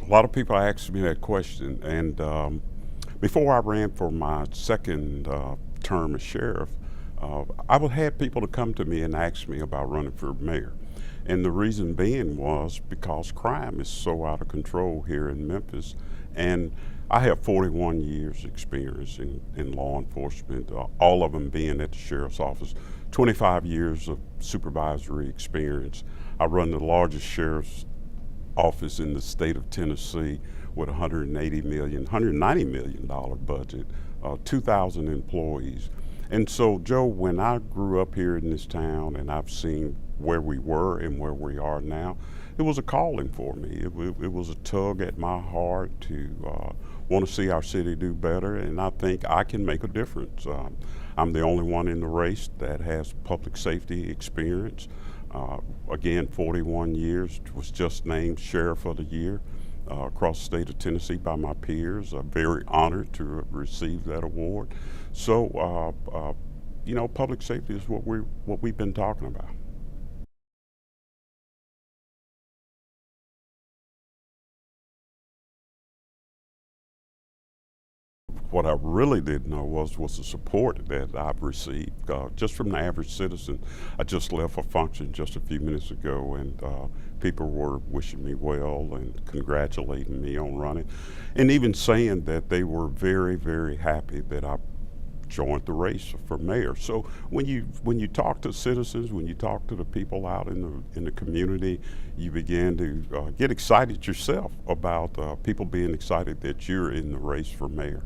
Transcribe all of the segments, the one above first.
A lot of people ask me that question, and before I ran for my second term as sheriff, I would have people to come to me and ask me about running for mayor. And the reason being was because crime is so out of control here in Memphis. And I have 41 years experience in law enforcement, all of them being at the sheriff's office, 25 years of supervisory experience. I run the largest sheriff's office in the state of Tennessee with $190 million budget, 2,000 employees. And so, Joe, when I grew up here in this town and I've seen where we were and where we are now, it was a calling for me. It was a tug at my heart to want to see our city do better, and I think I can make a difference. I'm the only one in the race that has public safety experience. Again, 41 years, was just named Sheriff of the Year across the state of Tennessee by my peers. I'm very honored to have received that award. So, public safety is what we've been talking about. What I really didn't know was the support that I've received just from the average citizen. I just left a function just a few minutes ago, and people were wishing me well and congratulating me on running, and even saying that they were very, very happy that I joined the race for mayor. So when you talk to citizens, when you talk to the people out in the community, you begin to get excited yourself about people being excited that you're in the race for mayor.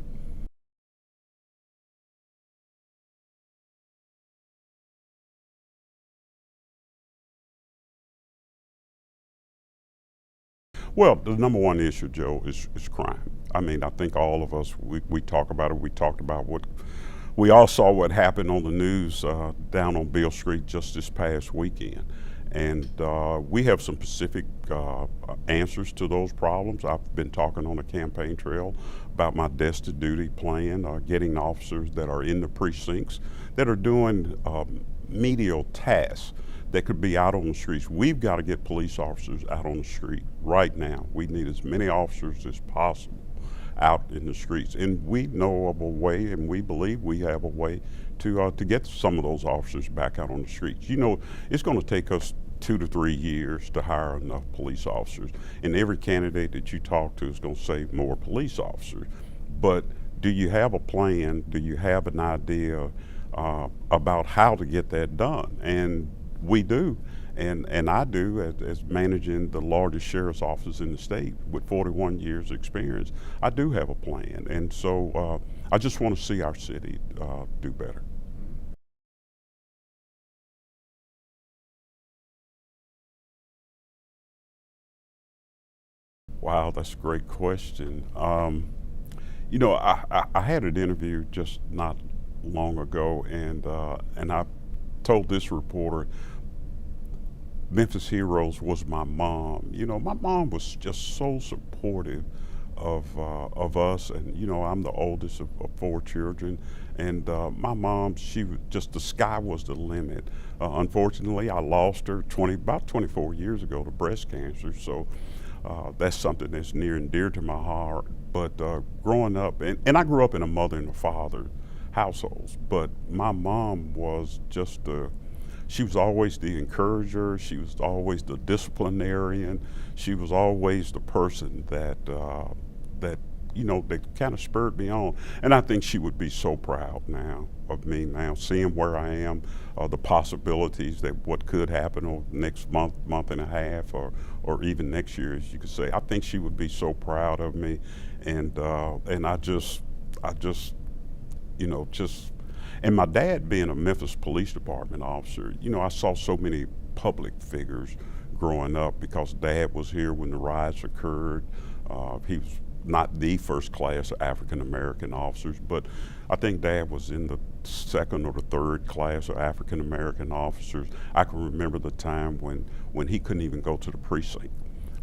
Well, the number one issue, Joe, is crime. I mean, I think all of us, we talk about it. We talked about we all saw what happened on the news down on Beale Street just this past weekend. And we have some specific answers to those problems. I've been talking on the campaign trail about my desk to duty plan, getting officers that are in the precincts that are doing menial tasks that could be out on the streets. We've got to get police officers out on the street right now. We need as many officers as possible out in the streets. And we know of a way, and we believe we have a way to get some of those officers back out on the streets. You know, it's going to take us 2 to 3 years to hire enough police officers. And every candidate that you talk to is going to say more police officers. But do you have a plan? Do you have an idea about how to get that done? And we do, and I do as managing the largest sheriff's office in the state with 41 years experience. I do have a plan, and so I just want to see our city do better. Wow, that's a great question. I had an interview just not long ago, and I told this reporter, Memphis Heroes was my mom. You know, my mom was just so supportive of us, and I'm the oldest of 4 children, and my mom, she was just, the sky was the limit. Unfortunately, I lost her about 24 years ago to breast cancer, so that's something that's near and dear to my heart. But growing up, and I grew up in a mother and a father households, but my mom was just she was always the encourager. She was always the disciplinarian. She was always the person that kind of spurred me on. And I think she would be so proud now of me now, seeing where I am, the possibilities that what could happen over the next month and a half, or even next year, as you could say. I think she would be so proud of me, and I just and my dad being a Memphis Police Department officer, I saw so many public figures growing up because Dad was here when the riots occurred. He was not the first class of African American officers, but I think Dad was in the second or the third class of African American officers. I can remember the time when he couldn't even go to the precinct,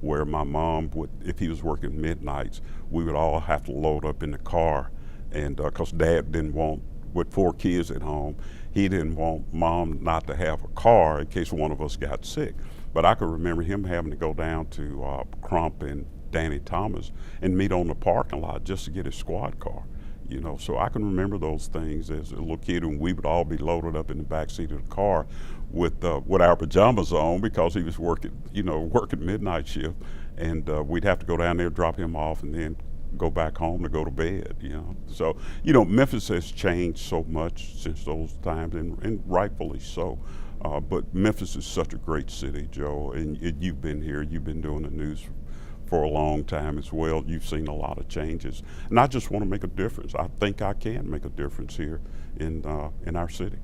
where my mom would, if he was working midnights, we would all have to load up in the car, and because Dad didn't want, with 4 kids at home, he didn't want Mom not to have a car in case one of us got sick. But I could remember him having to go down to Crump and Danny Thomas and meet on the parking lot just to get his squad car. So I can remember those things as a little kid, and we would all be loaded up in the back seat of the car with our pajamas on because he was working midnight shift, and we'd have to go down there, drop him off, and then go back home to go to bed. So Memphis has changed so much since those times, and rightfully so. But Memphis is such a great city, Joe, and you've been here. You've been doing the news for a long time as well. You've seen a lot of changes, and I just want to make a difference. I think I can make a difference here in our city.